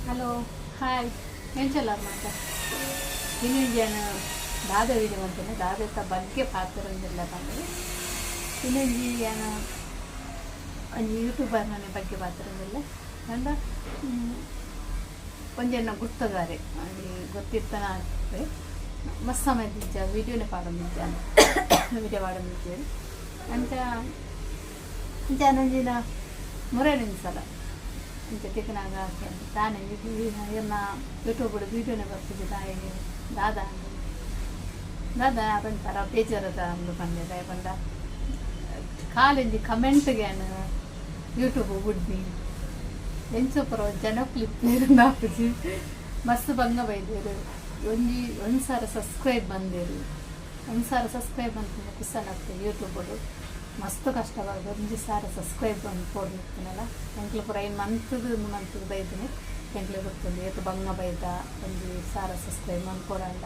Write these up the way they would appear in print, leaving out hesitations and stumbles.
hello hi ಎಂಚಲ್ಲ ಮಾತ ಇನ್ನೊಂದು ದಾದ ವೀಡಿಯೋ ಅಂತೇನೆ ದಾದ ಬಗ್ಗೆ ಪಾತ್ರಂದಿಲ್ಲ ಬಂದರೆ ಇನ್ನೊಂದು ಏನು ಒಂದು ಯೂಟ್ಯೂಬರ್ ನನ್ನ ಬಗ್ಗೆ ಪಾತ್ರಂದಿಲ್ಲ ಅಂದ ಒಂಜೆನ್ನ ಗುರ್ತಗಾರೆ ಅಲ್ಲಿ ಗೊತ್ತಿರ್ತಾನ ಆಗ್ತದೆ ಮಸ್ತ್ ಸಮಯದಿದ್ದ ವೀಡಿಯೋನೇ ಪಾಡೋದಿದ್ದ ವೀಡಿಯೋ ಪಾಡೋದಿದ್ದೇವೆ ಅಂತ ನಂಜಿನ ಮುರೇನಿನ ಸಲ ಇಂಥ ತಿಕ್ಕನಾಗ ತಾನೇ ಏನ ಯೂಟ್ಯೂಬ್ ವೀಡಿಯೋನೇ ಬರ್ತಿದ್ದೆ ತಾಯಿಗೆ ದಾದ ಬಂತಾರ ಬೇಜಾರದ ಅಂದು ಬಂದಿದೆ ಬಂದ ಕಾಲಿಂದ ಕಮೆಂಟ್ಗೆ ಯೂಟ್ಯೂಬ್ ಬಿಡ್ನಿ ಎಂಚೊಪ್ಪರ ಜನಪ್ಲಿಪ್ಪಿರುಂದಾಪುಜಿ ಮಸ್ತ್ ಬಂಗ ಬೈದೇರು ಒಂದು ಸಾವಿರ ಸಬ್ಸ್ಕ್ರೈಬ್ ಬಂದೇರು 1,000 ಸಬ್ಸ್ಕ್ರೈಬ್ ಬಂತು ಕುಸಲಾಗ್ತದೆ ಯೂಟ್ಯೂಬರು ಮಸ್ತ್ ಕಷ್ಟವಾದ 1,000 ಸಬ್ಸ್ಕ್ರೈಬ್ ಬಂದು ಕೊಡ್ಲಿಕ್ಕಿನಲ್ಲ ಎಂಕ್ಲು ಪುರ ಏನು ಮಂತದ್ದು ಬೈದಿನಿ ಎಂಕ್ಲೆ ಗೊತ್ತೊಂದು ಏತು ಬಂಗ ಬೈದ 1,000 ಸಬ್ಸ್ಕ್ರೈಬ್ ಬಂದು ಕೊಡಲ್ಲ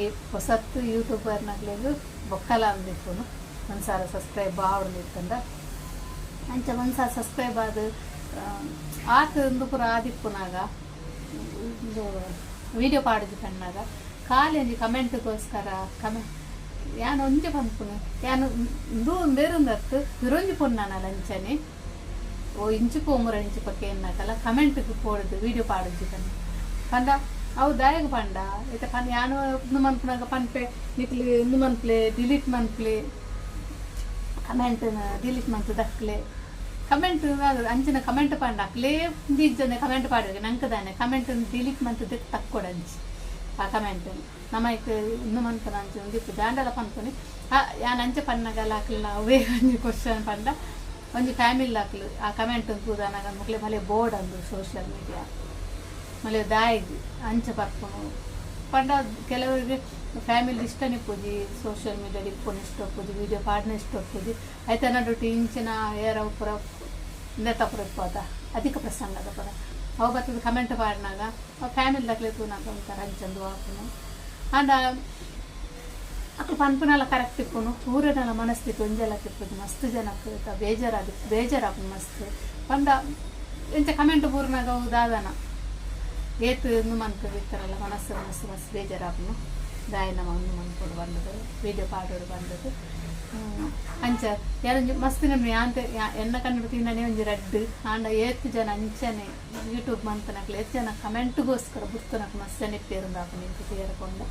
ಈ ಹೊಸತ್ತು ಯೂಟ್ಯೂಬರ್ನಾಗ್ಲಿಗೂ ಬೊಕ್ಕಲ ಅಂದಿತ್ತು 1,000 ಸಬ್ಸ್ಕ್ರೈಬ್ ಆವಡ್ದಿತ್ತಂದ ಅಂಚ 1,000 ಸಬ್ಸ್ಕ್ರೈಬ್ ಆದ ಆತಂದು ಪುರ ಆದಿಪ್ಪುನಾಗ ಇದು ವೀಡಿಯೋ ಪಾಡಿದ್ದು ಕಣ್ಣಾಗ ಖಾಲಿ ಕಮೆಂಟ್ಗೋಸ್ಕರ ಯಾನು ಒಂಜೆ ಪನ್ಪುನು ಯಾನು ಬೇರೊಂದತ್ತು ಇರೊಂಜಿ ಪೊನ್ನಾನ ಲಂಚನೆ ಓ ಇಂಚು ಪೋಮುರ ಇಂಚು ಪಕ್ಕೆ ಎನ್ನಕಲ್ಲ ಕಮೆಂಟ್ಗೆ ಪೋಡುದು ವೀಡಿಯೋ ಪಾಡುದು ಕಣ್ಣು ಪಂಡ ಅವು ದಾಯಗ ಪಂಡ ಐತ ಪಂಡ ಯಾನು ಇಂದು ಮನ್ಪುನಾಗ ಪನ್ಪೆ ನಿಕ್ಲಿ ಇಂದು ಮನ್ಪ್ಲೆ ಡಿಲೀಟ್ ಮನ್ಪ್ಲೆ ಕಮೆಂಟ್ ಡಿಲೀಟ್ ಮಂತ್ ದಕ್ಲೆ ಕಮೆಂಟ್ ಅಂಚಿನ ಕಮೆಂಟ್ ಪಂಡ ಅಕ್ಲೇ ಜನ ಕಮೆಂಟ್ ಪಾಡಿಗೆ ನಂಕದಾನೆ ಕಮೆಂಟ್ ಡಿಲೀಟ್ ಮಂತ್ ತಕ್ಕೊಡಂಚಿ ಆ ಕಮೆಂಟ್ ನಮಕ್ ಇನ್ನು ಮನ್ಪನ ಅಂಚೆ ಒಂದಿತ್ತು ದಾಂಡಲ ಪನ್ಪುನಿ ಯಾನ್ ಅಂಚೆ ಪನ್ನಗಲ್ಲ ಹಾಕ್ಲಿಲ್ಲ ಅವೇ ಒಂಜಿ ಕ್ವಶನ್ ಪಂಡ ಒಂಜಿ ಫ್ಯಾಮಿಲಿ ಹಾಕ್ಲು ಆ ಕಮೆಂಟ್ ಕೂದಾನಾಗ ಮಕ್ಳೆ ಮಲೆ ಬೋರ್ಡ್ ಅಂದು ಸೋಷಿಯಲ್ ಮೀಡಿಯಾ ಮಲೆ ದಾಯಿಗೆ ಅಂಚೆ ಪರ್ಪುನು ಪಂಡ ಕೆಲವರಿಗೆ ಫ್ಯಾಮಿಲಿ ಇಷ್ಟ ನಿಪ್ಪುಜಿ ಸೋಷಿಯಲ್ ಮೀಡಿಯಾ ಇಪ್ಪುನ ಇಷ್ಟ ಒಪ್ಪುಜಿ ವೀಡಿಯೋ ಪಾಡ್ನ ಇಷ್ಟ ಒಪ್ಪುಜಿ ಆಯ್ತು ನಡುಟು ಇಂಚಿನ ಏರ ಪುರ ನೆತ್ತಪುರ ಇಪ್ಪದ ಅಧಿಕ ಪ್ರಸಂಗದ ಪುರ ಅವು ಬರ್ತದೆ ಕಮೆಂಟ್ ಪಾಡಿನಾಗ ಫ್ಯಾಮಿಲಿ ದಾಖಲೆ ತೂನಾಗ ಒಂಥರ ಹಂಚಂದು ಹಾಕುನು ಅಂಡ ಅಕ್ಕ ಪನ್ಪುನೆಲ್ಲ ಕರೆಕ್ಟ್ ಇಪ್ಪುನು ಊರಿನೆಲ್ಲ ಮನಸ್ತಿತ್ತು ಒಂಜೆಲ್ಲ ತಿಪ್ಪುದು ಮಸ್ತ್ ಜನಕ್ಕೆ ಬೇಜಾರಾಪುನು ಮಸ್ತ್ ಪಂಡ ಎಂಚ ಕಮೆಂಟ್ ಪೂರ್ನಾಗ ಅವು ದಾದನ ಏತು ಇನ್ನು ಮನ್ಪು ಬಿತ್ತಾರಲ್ಲ ಮನಸ್ಸು ಮಸ್ತ್ ಬೇಜಾರಾಪುನು ದಾಯಿನ ಒಂದು ಮನ್ಪುಡು ಬಂದದು ವೀಡಿಯೋ ಪಾಡೋಡು ಬಂದದು ಅಂಚ ಯಾರೊಂಜಿ ಮಸ್ತ್ ನಮ್ಗೆ ಅಂತ ಎನ್ನ ಕನ್ನಡ ತಿನ್ನನೆ ಒಂಜಿ ರಡ್ಡು ಆಂಡ ಏತು ಜನ ಅಂಚನೆ ಯೂಟ್ಯೂಬ್ ಮಂತನಕ್ಲೆ ಏತು ಜನ ಕಮೆಂಟ್ಗೋಸ್ಕರ ಬುತ್ತನಕ್ಕೆ ಮಸ್ತ್ ನೆಪ್ಪೇರುಂದಾಪ ನಿಂತು ತೀರಕೊಂಡು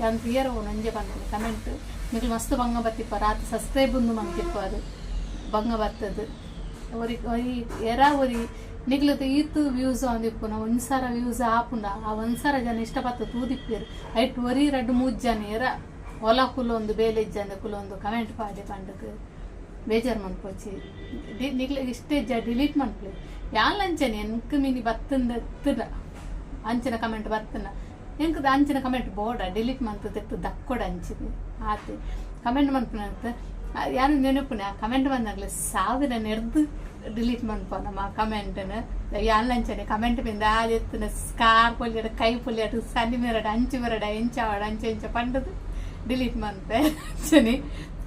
ಯಾನ್ ತೀರವು ನಂಜೆ ಬಂದನು ಕಮೆಂಟ್ ನಿಕ್ಲು ಮಸ್ತ್ ಬಂಗ ಬತ್ತಿಪ್ಪ ರಾತ್ರಿ ಸಬ್ಸ್ಕ್ರೈಬ್ ಒಂದು ಮಂತಿಪ್ಪ ಅದು ಬಂಗ ಬರ್ತದು ಒರಿ ಎರಾ ಒರಿ ನಿಗ್ಲದು ಈತು ವ್ಯೂಸ್ ಅಂದಿಪ್ಪುನ 1,000 ವ್ಯೂಸ್ ಆಪುಂಡ ಆ 1,000 ಜನ ಇಷ್ಟಪತ್ತ ತೂದಿಪ್ಪೇರು ಐಟ್ ಒರಿ 2-3 ಜನ ಎರ ಹೊಲ ಕುಲೊಂದು ಬೇಲೆಜ್ಜಂದ ಕುಲೊಂದು ಕಮೆಂಟ್ ಪಾಡಿ ಪಂಡಕ್ಕೆ ಬೇಜಾರು ಮನ್ಪೋಚಿ ನಿಗ್ಲ ಇಷ್ಟೇ ಡಿಲೀಟ್ ಮನ್ಪ್ಲೆ ಯಾನ್ ಅಂಚನೆ ಎಂಕ್ ಮಿನಿ ಬತ್ತಂದ ಅಂಚಿನ ಕಮೆಂಟ್ ಬತ್ತನ ಎಂಕದ ಅಂಚಿನ ಕಮೆಂಟ್ ಬೋರ್ಡ ಡಿಲೀಟ್ ಮಂತ್ ತೆತ್ತು ದಕ್ಕೊಡ ಅಂಚಿದೆ ಆತು ಕಮೆಂಟ್ ಮನ್ಪನಂತ ಯಾರು ನೆನಪುನ ಆ ಕಮೆಂಟ್ ಬಂದಾಗಲೇ 1000 ನೆಡ್ದು ಡಿಲೀಟ್ ಮನ್ಪ ನಮ್ಮ ಕಮೆಂಟನ್ನು ಯಾನ್ಲಂಚನೆ ಕಮೆಂಟ್ ಬಿಂದ ಆದಿತ್ತನ ಸ್ಕಾರ್ ಪೊಲಿಯಡ ಕೈ ಪೊಲಿಯಡು ಸನ್ನಿ ಮೇರಡ ಅಂಚು ಬರಡ ಎಂಚಾವಡ ಅಂಚೆ ಪಂಡದು ಡಿಲೀಟ್ ಮನ್ಪೆ ಅಂಚನೆ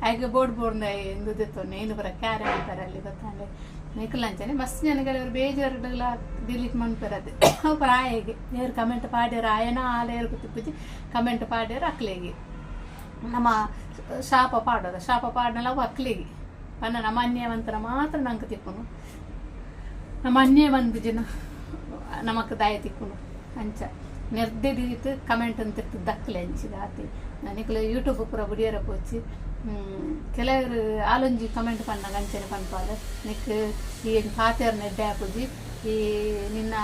ಹಾಗೆ ಬೋರ್ಡ್ನ ಎಂದುದಿತ್ತು ನೇನು ಬರ ಕ್ಯಾರೆ ಅಂತಾರೆ ಅಲ್ಲಿ ಗೊತ್ತಾಂಡೆ ನಿಕ್ಲಂಚನೆ ಮಸ್ತ್ ಜನಗಳು ಬೇಜಾರುಗಳ ಡಿಲೀಟ್ ಮನ್ಪರದು ಅವು ಪ್ರಾಯಿಗೆ ಏರು ಕಮೆಂಟ್ ಪಾಡ್ಯಾರ ಆಯನ ಆಲೇರು ಗೊತ್ತಿಪ್ಪುಜಿ ಕಮೆಂಟ್ ಪಾಡ್ಯಾರ ಅಕ್ಲೆಗೆ ನಮ್ಮ ಶಾಪ ಪಾಡನಲ್ಲ ಅವು ಅಕ್ಲಿಗೆ ಪನ್ನ ನಮ್ಮ ಅನ್ಯವಂತರ ಮಾತ್ರ ನಂಗೆ ತಿಪ್ಪುನು ನಮ್ಮ ಅನ್ಯವಂತ ಜನ ನಮಕ್ ದಾಯ ತಿಪ್ಪುನು ಅಂಚ ನೆರ್ದಿದ್ದು ಕಮೆಂಟ್ ಅಂತ ದಕ್ಕಲೆ ಅಂಚಿದ ಆತಿ ನನಗೆ ಯೂಟ್ಯೂಬ್ ಪೂರ ಬುಡಿಯರ ಪೋಚಿ ಕೆಲವರು ಆಲೊಂಜಿ ಕಮೆಂಟ್ ಪನ್ನಾಗ ಅಂಚನೆ ಪನ್ಪಾಲ ನಿಕ್ ಈ ಪಾತೆರ್ ನೆಡ್ಡೆ ಹಾಕುಜಿ ಈ ನಿನ್ನ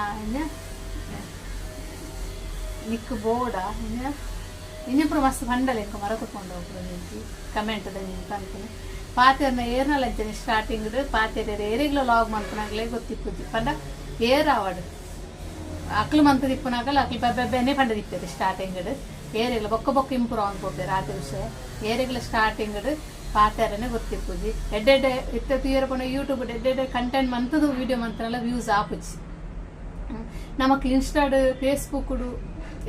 ನಿಕ್ ಬೋಡ ಇನ್ನಿಬ್ರು ಮಸ್ತ್ ಪಂಡಲ ಇಂಕ ಮರ ಕುತ್ಕೊಂಡು ಹೋಗ್ರು ನಿಂತು ಕಮೆಂಟ್ದ ನಿಂಗೆ ಪನ್ಪುನು ಪಾತೆರ್ನ ಏರ್ನಲ್ಲ ಅಂಚನೆ ಸ್ಟಾರ್ಟಿಂಗ್ ಪಾತೆರ ಏರಿಗ್ಲ ಲಾಗ್ ಮನ್ಪನಾಗಲೇ ಗೊತ್ತಿಪ್ಪುಜಿ ಪಂಡ ಏರ್ ಆವಡು ಅಕ್ಲು ಮಂತ್ ತಿಪ್ಪುನಾಗಲ್ಲ ಅಕ್ಲು ಬೆನ್ನೆ ಪಂಡ ತಿಪ್ಪೇರಿ ಸ್ಟಾರ್ಟಿಂಗ್ ಏರಿಗ್ಲ ಬೊಕ್ಕ ಇಂಪ್ರೂವ್ ಅನ್ಕೋತಾರೆ ಆದ ವಿಷಯ ಏರಿಗ್ಲ ಸ್ಟಾರ್ಟಿಂಗ್ ಪಾತೆರನೇ ಗೊತ್ತಿಪ್ಪುಜಿ ಎಡ್ಡೆಡ್ಡೆ ಇತ್ತ ತೀರ ಪಂಡ ಯೂಟ್ಯೂಬ್ ಎಡ್ಡೆಡ್ಡೆ ಕಂಟೆಂಟ್ ಮಂತದು ವೀಡಿಯೋ ಮಂತನೆಲ್ಲ ವ್ಯೂಸ್ ಆಪುಜಿ ನಮಕ್ ಇನ್ಸ್ಟಾಡ್ ಫೇಸ್ಬುಕ್ಡು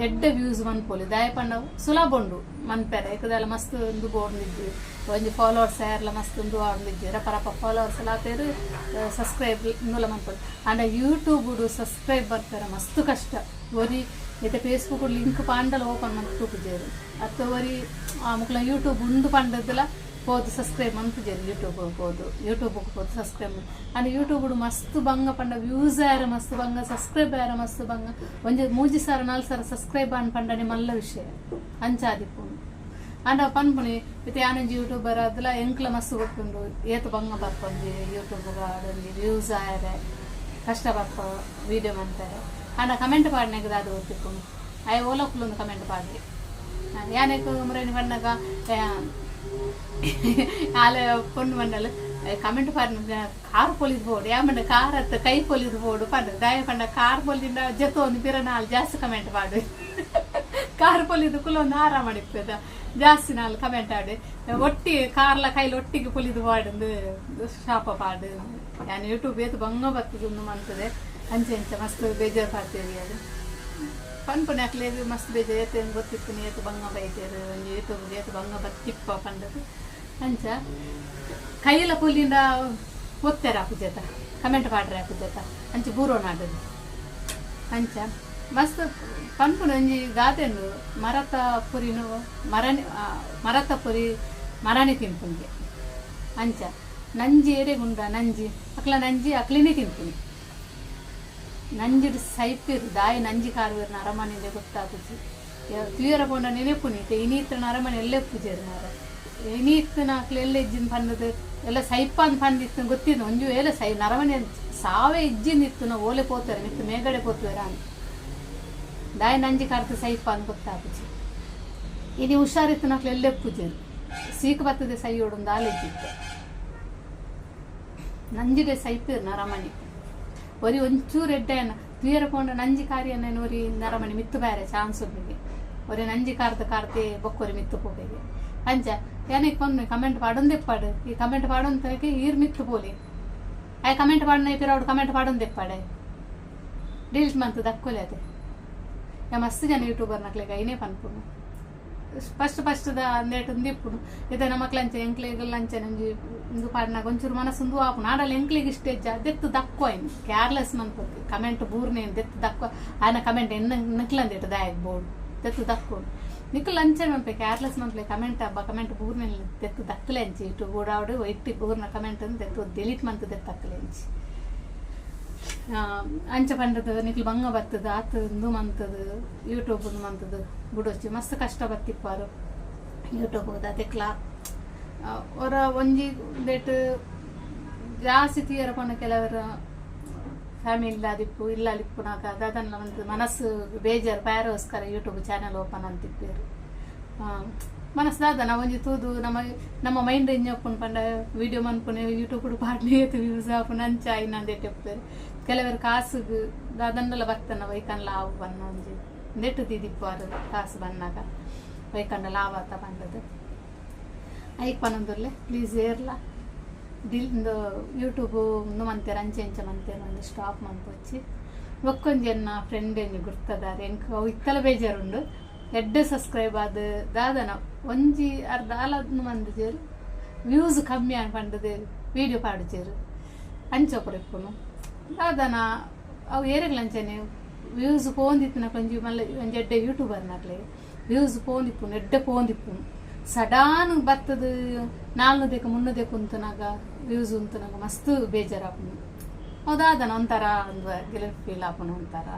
ಎಡ್ಡೆ ವ್ಯೂಸ್ ಮನ್ಪೋಲಿ ದಯ ಪಂಡ ಸುಲಭ ಉಂಡು ಮನ್ಪೆರೆ ಏಕದೆಲ್ಲ ಮಸ್ತ್ ಒಂದು ಬೋರ್ನಿದ್ದು ಒಂಜಿ ಫಾಲೋವರ್ಸ್ ಯಾರೆಲ್ಲ ಮಸ್ತ್ ದುವಾಡ್ದಿದ್ದೀರ ಪರಪ ಫಾಲೋವರ್ಸ್ ಎಲ್ಲ ಆತೇರು ಸಬ್ಸ್ಕ್ರೈಬ್ ಇನ್ನೂಲ ಮಾಡ್ಬೋದು ಅಂಡ ಯೂಟ್ಯೂಬ್ ಸಬ್ಸ್ಕ್ರೈಬ್ ಬರ್ತಾರೆ ಮಸ್ತ್ ಕಷ್ಟ ಒರಿ ಇದು ಫೇಸ್ಬುಕ್ ಲಿಂಕ್ ಪಾಂಡಲ ಓಪನ್ ಮಾಡಿ ತೂಪಿದ್ದೇರು ಅಥವಾ ಒರಿ ಮುಕ್ಲ ಯೂಟ್ಯೂಬ್ ಉಂಡು ಪಂಡದಲ್ಲ ಹೋದು ಸಬ್ಸ್ಕ್ರೈಬ್ ಮಾಡ್ತಿದ್ದೇರು ಯೂಟ್ಯೂಬ್ಗೆ ಹೋದು ಸಬ್ಸ್ಕ್ರೈಬ್ ಅಂಡ್ ಯೂಟ್ಯೂಬ್ ಮಸ್ತ್ ಬಂಗ ಪಂಡ ವ್ಯೂಸ್ ಯಾರ ಮಸ್ತ್ ಬಂಗ ಸಬ್ಸ್ಕ್ರೈಬ್ ಯಾರ ಮಸ್ತ್ ಬಂಗ ಒಂಜಿ 3 ಸಾರ 4 ಸಾರ ಸಬ್ಸ್ಕ್ರೈಬ್ ಅನ್ ಪಂಡನೆ ಮಲ್ಲ ವಿಷಯ ಅಂಚಾದಿಪ್ಪು ಅಂಡ ಪನ್ಪುನಿ ಇದು ಯಾನೊಂಜಿ ಯೂಟ್ಯೂಬರ್ ಅದಲ್ಲ ಎಂಕ್ಲ ಮಸ್ತ್ ಗೊತ್ತುಂಡು ಏತು ಬಂಗ ಬರ್ಪಂಜಿ ಯೂಟ್ಯೂಬ್ಗ ಅದೊಂದು ವ್ಯೂಸ್ ಆಯರೆ ಕಷ್ಟ ಬರ್ಪ ವೀಡಿಯೋ ಮಾಡ್ತಾರೆ ಅಂಡ ಕಮೆಂಟ್ ಪಾಡ್ನಾಗ ಅದು ಗೊತ್ತಿಪ್ಪುಂಡು ಅಯ್ಯ ಓಲಕ್ಕುಲೊಂದು ಕಮೆಂಟ್ ಪಾಡಿ ಯಾನಕ್ಕೆ ಮುರೇನಿ ಪಂಡಾಗ ಆಲೆ ಪೊಣ್ಣು ಮಂಡಲ ಕಮೆಂಟ್ ಪಾಡಿನ ಕಾರ್ ಪೊಲಿದ್ ಬೋಡು ಯಾಮಂಡ ಕಾರ್ ಹತ್ತ ಕೈ ಪೊಲಿದ್ ಬೋಡು ಪಂಡ ದಾಯ ಪಂಡ ಕಾರ್ ಪೊಲಿದಿಂದ ಜೊತೆ ಒಂದು ಪಿರ ನಾಲ್ ಜಾಸ್ತಿ ಕಮೆಂಟ್ ಪಾಡು ಕಾರ್ ಪೊಲಿದು ಕುಲೊಂದು ಆರಾಮ ಮಾಡಿಪ್ಪದ ಜಾಸ್ತಿ ನಾಲ್ ಕಮೆಂಟ್ ಆಡಿ ಒಟ್ಟಿಗೆ ಕಾರ್ಲ ಕೈಲಿ ಒಟ್ಟಿಗೆ ಪೊಲಿದು ಪಾಡು ಶಾಪ ಪಾಡು ಯಾನು ಯೂಟ್ಯೂಬ್ ಏತು ಬಂಗ ಬರ್ತದೆ ಮಂತದೆ ಅಂಚೆ ಅಂಚೆ ಮಸ್ತ್ ಬೇಜಾರು ಪಾಡ್ತೇವೆ ಅದು ಪನ್ಪುಣೆ ಹಾಕ್ಲಿ ಮಸ್ತ್ ಬೇಜಾರು ಏತು ಗೊತ್ತಿತ್ತು ಏತು ಬಂಗ ಬೈತೇರು ಒಂದು ಯೂಟ್ಯೂಬ್ ಏತು ಬಂಗ ಬತ್ತಿಪ್ಪ ಪಂಡದು ಅಂಚ ಕೈಲ ಪೊಲಿಂದ ಒತ್ತೇರ ಹಾಕುಜೇತ ಕಮೆಂಟ್ ಪಾಡ್ರೆ ಹಾಕುಜೇತ ಅಂಚೆ ಬೂರೋ ನಾಡದು ಅಂಚ ಮಸ್ತ್ ಪನ್ಪುಣ ಒಂಜಿ ಗಾದೆಂಡು ಮರತ ಪುರಿನು ಮರತ ಪುರಿ ಮರಣಿ ತಿನ್ಪುಂಗೆ ಅಂಚ ನಂಜಿ ಏರೆಗುಂಡ ನಂಜಿ ಅಕ್ಲ ನಂಜಿ ಅಕ್ಲಿನೇ ತಿನ್ಪುನಿ ನಂಜಿಡು ಸೈಪಿರು ದಾಯ ನಂಜಿ ಕಾರುವೇರು ನರಮನಿಂದೆ ಗೊತ್ತಾಗುದು ಕ್ಲಿಯರ್ ಪೋಂಡ ನೆನೆಪುನಿ ಇನೀತ್ರ ನರಮನೆ ಎಲ್ಲೇ ಪೂಜೆರು ಮಾರ ಇನೀತ್ತನ ಅಕ್ಲ ಎಲ್ಲ ಇಜ್ಜಿನ ಪಂಡದು ಎಲ್ಲ ಸೈಪ ಅಂತ ಪಂದಿತ್ತು ಗೊತ್ತಿದ್ದು ಒಂಜು ಎಲ್ಲ ನರಮನೆ ಸಾವೇ ಇಜ್ಜಿಂದಿತ್ತು ನಾವು ಓಲೆ ಪೋತಾರೆ ಮಿತ್ತು ಮೇಗಡೆ ಪೋತುವೇರ ಅಂತ ದಾಯ ನಂಜಿ ಕಾರ್ತ ಸೈಪ ಅಂತ ಗೊತ್ತಾಗುದು ಇನಿ ಹುಷಾರಿತ್ತು ನಾಕ್ಲು ಎಲ್ಲೇ ಪೂಜೆರು ಸೀಕ್ ಬರ್ತದೆ ಸೈ ಓಡೊಂದು ಆಲೆಜ್ಜಿತ್ತು ನಂಜಿಡೆ ಸೈಪಿರು ನರಮಣಿ ಒರಿ ಒಂಚೂರು ಎಡ್ಡೆಯನ್ನ ಕ್ಲಿಯರ್ ಕೊಂಡ ನಂಜಿ ಕಾರ್ಯನ ನೋರಿ ನರಮಣಿ ಮಿತ್ತು ಬೇರೆ ಚಾನ್ಸ್ ಒಬ್ಬಿಗೆ ಒರಿ ನಂಜಿ ಕಾರ್ತೆ ಬೊಕ್ಕೊರಿ ಮಿತ್ತು ಪೋಗೆಗೆ ಅಂಚ ಏನಕ್ಕೆ ಕೊಂಡು ಕಮೆಂಟ್ ಪಾಡೊಂದು ಎಪ್ಪಾಡು ಈ ಕಮೆಂಟ್ ಪಾಡೊಂದಕ್ಕೆ ಈರ್ ಮಿತ್ತು ಪೋಲಿ ಆಯ್ ಕಮೆಂಟ್ ಪಾಡನ ಪಿರೌಡು ಕಮೆಂಟ್ ಪಾಡೊಂದು ಎಪ್ಪಾಡೆ ಡಿಲೀಟ್ ಮಂತು ದಕ್ಕೊಲೆ ಅದೇ ಮಸ್ತ್ ಜನ ಯೂಟ್ಯೂಬರ್ ನಕ್ಲೆಗ ಐನೇ ಪನ್ಪುನು ಫಸ್ಟ್ ಅಂದೇಟು ದಿಪ್ಪುನು ಇದನ್ನ ಮಕ್ಳಂಚೆ ಎಂಕ್ಲಿಗೆಲ್ಲ ಅಂಚೆ ನಂಜಿ ಇಂದು ಪಾಡ್ನಾಗ ಒಂಚೂರು ಮನಸ್ಸೊಂದು ಆಪುನು ಆಡಲ್ಲ ಎಂಕ್ಲಿಗೆ ಇಷ್ಟ ದೆತ್ತು ದಕ್ಕೋ ಏನು ಕೇರ್ಲೆಸ್ ಮನ್ಪೋದು ಕಮೆಂಟ್ ಬೂರ್ನೆ ದೆತ್ತು ದಕ್ಕೋ ಆನ ಕಮೆಂಟ್ ನಿಕ್ಲಂದೇಟು ದಾಯಕ್ ಬೋರ್ಡು ದೆತ್ತು ದಕ್ಕೋಡು ನಿಕ್ಲು ಅಂಚೆ ಮನ್ಪೆ ಕೇರ್ಲೆಸ್ ಮನ್ಪಲೆ ಕಮೆಂಟ್ ಬೂರ್ನೆ ದೆತ್ತು ದಕ್ಕಲೆ ಅಂಚಿ ಇಟ್ಟು ಓಡಾಡು ಇಟ್ಟು ಬೂರ್ನ ಕಮೆಂಟ್ ದೆತ್ತು ಡಿಲೀಟ್ ಮಂತ್ ದೆತ್ತು ದಕ್ಕಲೆ ಅಂಚಿ ಅಂಚ ಪಂಡದು ನಿಕ್ಲು ಬಂಗ ಬರ್ತದ ಆತು ಇಂದು ಮಂತದು ಯೂಟ್ಯೂಬ್ ಮಂತದು ಬಿಡೋಚಿ ಮಸ್ತ್ ಕಷ್ಟ ಬತ್ತಿಪ್ಪಾರು ಯೂಟ್ಯೂಬ್ ಅದಕ್ಲ ಅವರ ಒಂಜಿ ಡೇಟ್ ಜಾಸ್ತಿ ತೀರ ಪಂಡ ಕೆಲವರ ಫ್ಯಾಮಿಲಿ ಆದಿಪ್ಪು ಇಲ್ಲ ಅಲಿಪ್ಪುನಾಗ ಅದನ್ನ ಒಂದು ಮನಸ್ಸು ಬೇಜಾರು ಪ್ಯಾರೋಸ್ಕರ ಯೂಟ್ಯೂಬ್ ಚಾನಲ್ ಓಪನ್ ಅಂತಿಪ್ಪೇರು ಮನಸ್ಸಾದ ನಾವು ಒಂಜಿ ತೂದು ನಮ್ಮ ಮೈಂಡ್ ಎಂಜಪ್ಪುನ್ ಪಂಡ ವಿಡಿಯೋ ಮನ್ಪುನೆ ಯೂಟ್ಯೂಬ್ ಪಾಡ್ನೆ ವ್ಯೂಸ್ ಆಪುನ ಅಂಚ ಇನ್ನಂದೇಟು ಎಪ್ಪೇರು ಕೆಲವರು ಕಾಸುಗು ಅದನ್ನೆಲ್ಲ ಬರ್ತಾನ ವೈಕಂಡ್ ಲಾವ್ ಬನ್ನ ಒಂಜಿ ನೆಟ್ಟು ತಿದಿಪ್ಪಾರು ಕಾಸು ಬಂದಾಗ ವೈಕಂಡ ಲಾವ್ ಆತ ಬಂದದ್ದು ಐಕ್ ಪನೊಂದುರ್ಲೆ ಪ್ಲೀಸ್ ಏರ್ಲ ಇಂದು ಯೂಟ್ಯೂಬ್ ಒಂದು ಮಂತೇರು ಅಂಚೆ ಮಂತೇರು ಒಂದು ಸ್ಟಾಪ್ ಮನ್ಪೊಚ್ಚಿ ಒಕ್ಕೊಂಜಿ ಎನ್ನ ಫ್ರೆಂಡ್ ಎಂಜಿ ಗುರ್ತದಾರೆ ಎಂಕ್ ಅವು ಇತ್ತಲ ಬೇಜಾರುಂಡು ಎಡ್ಡೆ ಸಬ್ಸ್ಕ್ರೈಬ್ ಆದ ದಾದನ ಒಂಜಿ ಅರ್ಧ ಆಲದ್ನು ಮಂದಿಜೇರು ವ್ಯೂಸ್ ಕಮ್ಮಿ ಆನ್ ಪಂಡದು ವೀಡಿಯೋ ಪಾಡುಜೇರು ಅಂಚೊಪ್ಪರು ಇಪ್ಪುನು ದಾದನ ಅವು ಏರೆಗ್ಲಂಚನೆ ವ್ಯೂಸ್ ಪೋಂದಿತ್ತು ಒಂಜಿ ಮಲ್ಲ ಒಂಜಿ ಎಡ್ಡೆ ಯೂಟ್ಯೂಬರ್ ನಾಕ್ಲೆ ವ್ಯೂಸ್ ಪೋಂದಿಪ್ಪುನು ಎಡ್ಡೆ ಪೋಂದಿಪ್ಪುನು ಸಡಾನ್ ಬರ್ತದ 400 300 ಕುಂತನಾಗ ವ್ಯೂಸ್ ಉಂತನಾಗ ಮಸ್ತ್ ಬೇಜಾರಾಪುನು ಹೌದಾದನ ಒಂಥರ ಒಂದು ಗಿಲೆಟ್ ಫೀಲ್ ಆಪುನು ಒಂಥರ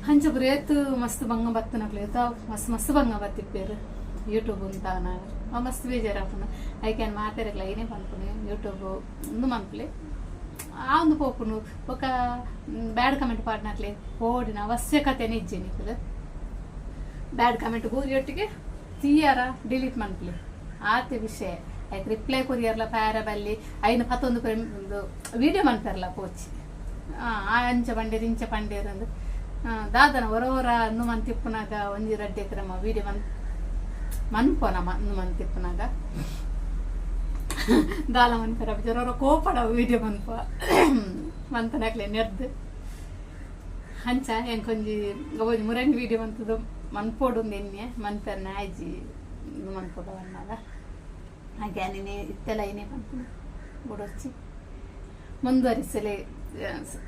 ಅಂಚ ಬರೇತು ಮಸ್ತ್ ಬಂಗ ಬತ್ತನಕ್ಲೆ ಮಸ್ತ್ ಬಂಗ ಬತ್ತಿಪ್ಪೇರು ಯೂಟ್ಯೂಬ್ ಅಂತಾನ ಮಸ್ತ್ ಬೇಜಾರಾಪುನು ಐಕ್ಯಾನ್ ಮಾತಾಡಕ್ಲ ಏನೇ ಪನ್ಪುನೆ ಯೂಟ್ಯೂಬ್ ಒಂದು ಮನ್ಪಲೆ ಆ ಒಂದು ಪೋಪುನು ఒక ಬ್ಯಾಡ್ ಕಮೆಂಟ್ ಪಾಡ್ನಾಕ್ಲೆ ಓಡಿನ ಅವಶ್ಯಕತೆನೇ ಇಜ್ಜೆ ನಿಕ್ಲು ಬ್ಯಾಡ್ ಕಮೆಂಟ್ ಗೋರಿಯೊಟ್ಟಿಗೆ ತೀಯಾರ ಡಿಲೀಟ್ ಮನ್ಪಲೆ ಆತೆ ವಿಷಯ ಆಯ್ತು ರಿಪ್ಲೈ ಕೊರಿಯರ್ಲ ಪ್ಯಾರಬಲ್ಲಿ ಐನು 11 ವಿಡಿಯೋ ಮನ್ಪೇರ್ಲ ಪೋಚಿ ಅಂಚ ಪಂಡೇರು ಇಂಚ ಪಂಡೇರು ಅಂದು ದಾದನ ಹೊರ ಅನ್ನು ಮಂತಿಪ್ಪುನಾಗ ಒಂಜಿ ರಡ್ಡೆ ಕ್ರಮ ವಿಡಿಯೋ ಮನ್ಪೋನಮ್ಮ ಅನ್ನು ಮಂತಿಪ್ಪುನಾಗ ದಾಲ ಮನ್ಪೇರ ಜರ ಕೋಪಡ ವಿಡಿಯೋ ಮನ್ಪ ಮಂತನಾಗ್ಲೆ ನೆರ್ದು ಹಂಚ ಎಂಕೊಂಜಿ ಒಂಜಿ ಮುರಂಗಿ ವಿಡಿಯೋ ಮಂತದು ಮನ್ಪೋಡು ಎಣ್ಣೆ ಮನ್ಪೇರ್ನ ಆಯ್ಜಿ ಮನ್ಕೊಡ ಬಣ್ಣಾಗ ಹಾಗೆ ನೀನೆ ಇತ್ತೆಲ್ಲ ಏನೇ ಬಂತು ಬುಡೊಚ್ಚಿ ಮುಂದುವರಿಸಲೇ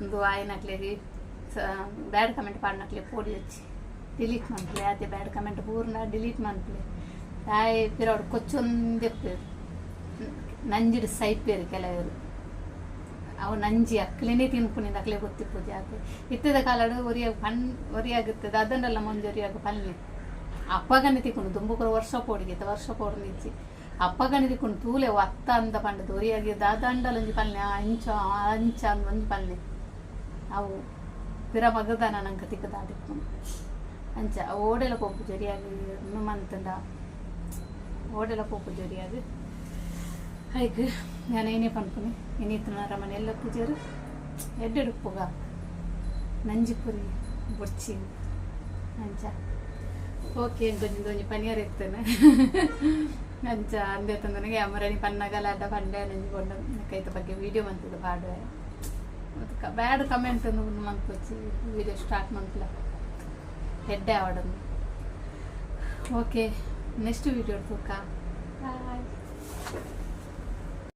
ಒಂದು ಆಯ್ನಕ್ಲೆಗೆ ಬ್ಯಾಡ್ ಕಮೆಂಟ್ ಪಾಡ್ನಕ್ಲೆ ಪೋಡಿ ಹಚ್ಚಿ ಡಿಲೀಟ್ ಮಾಡ್ಲೆ ಅದೇ ಬ್ಯಾಡ್ ಕಮೆಂಟ್ ಪೂರ್ಣ ಡಿಲೀಟ್ ಮಾಡ್ಲೆ ಆಯ್ ಪಿರವಡು ಕೊಚ್ಚೊಂದೆಪ್ಪೇರು ನಂಜಿಡು ಸೈಪೇರು ಕೆಲವರು ಅವು ನಂಜಿ ಅಕ್ಲೇನೇ ತಿನ್ಕೊಂಡಿದ್ದು ಅಕ್ಲೆ ಗೊತ್ತಿಪ್ಪು ಜಾತೆ ಇತ್ತದ ಕಾಲಡು ಒರಿಯಾಗುತ್ತದೆ ಅದನ್ನೆಲ್ಲ ಮುಂದೆ ಒರಿಯಾಗ ಪಲ್ಲೆ ಅಪ್ಪಗನೆ ತಿಕ್ಕೊಂಡು ದುಂಬುಕರ ವರ್ಷ ಪೋಡಿಗೆ ವರ್ಷ ಪೋಡ್ನಿಚ್ಚಿ ಅಪ್ಪಗನೆ ತಿಕ್ಕೊಂಡು ತೂಲೆ ಒತ್ತ ಅಂತ ಪಂಡದು ಒರಿಯಾಗಿದ್ದ ಅದಂಡಲೊಂಜಿ ಪಲ್ಲೆ ಅಂಚ ಒಂದು ಪಲ್ಲೆ ಅವು ಪಿರ ಮಗದಾನ ನಂಗೆ ತಿಕ್ಕದಾಡಿಕೊಂಡು ಅಂಚ ಓಡೆಲ್ಲ ಪೋಪು ಜೊರಿಯಾಗಿ ಮಂತಂಡ ಓಡೆಲ್ಲ ಪೋಪು ಜೊರಿಯಾಗಿ ಹಾಗೆ ನಾನು ಏನೇ ಪನ್ಕೊನಿ ಇನ್ನಿತ್ತು ನರಮನ ಎಲ್ಲ ಪೂಜೆರು ಎಡ್ಡೆಡು ಪೋಗ ನಂಜಿ ಪುರಿ ಬುಡ್ಚಿ ಅಂಚ ಓಕೆ ಒಂದೊಂದು ಪನಿಯರ್ ಇರ್ತೇನೆ ಅಂಚ ಅಂದೆ ತಂದನಿಗೆ ಅಮ್ಮರಣಿ ಪನ್ನಗಲ ಅಡ್ಡ ಪಂಡೆ ನಂಜಿಕೊಂಡು ಕೈತ ಬಗ್ಗೆ ವೀಡಿಯೋ ಮಂತದ್ದು ಬಾಡುವೆ ಬ್ಯಾಡ್ ಕಮೆಂಟ್ ಮಂತ್ಕೊಚ್ಚಿ ವೀಡಿಯೋ ಸ್ಟಾರ್ಟ್ ಮಂತ್ಲ ಹೆಡ್ಡೆ ಆವಡನ್ನು ಓಕೆ ನೆಕ್ಸ್ಟ್ ವೀಡಿಯೋ ತೂಕ ಬಾಯ್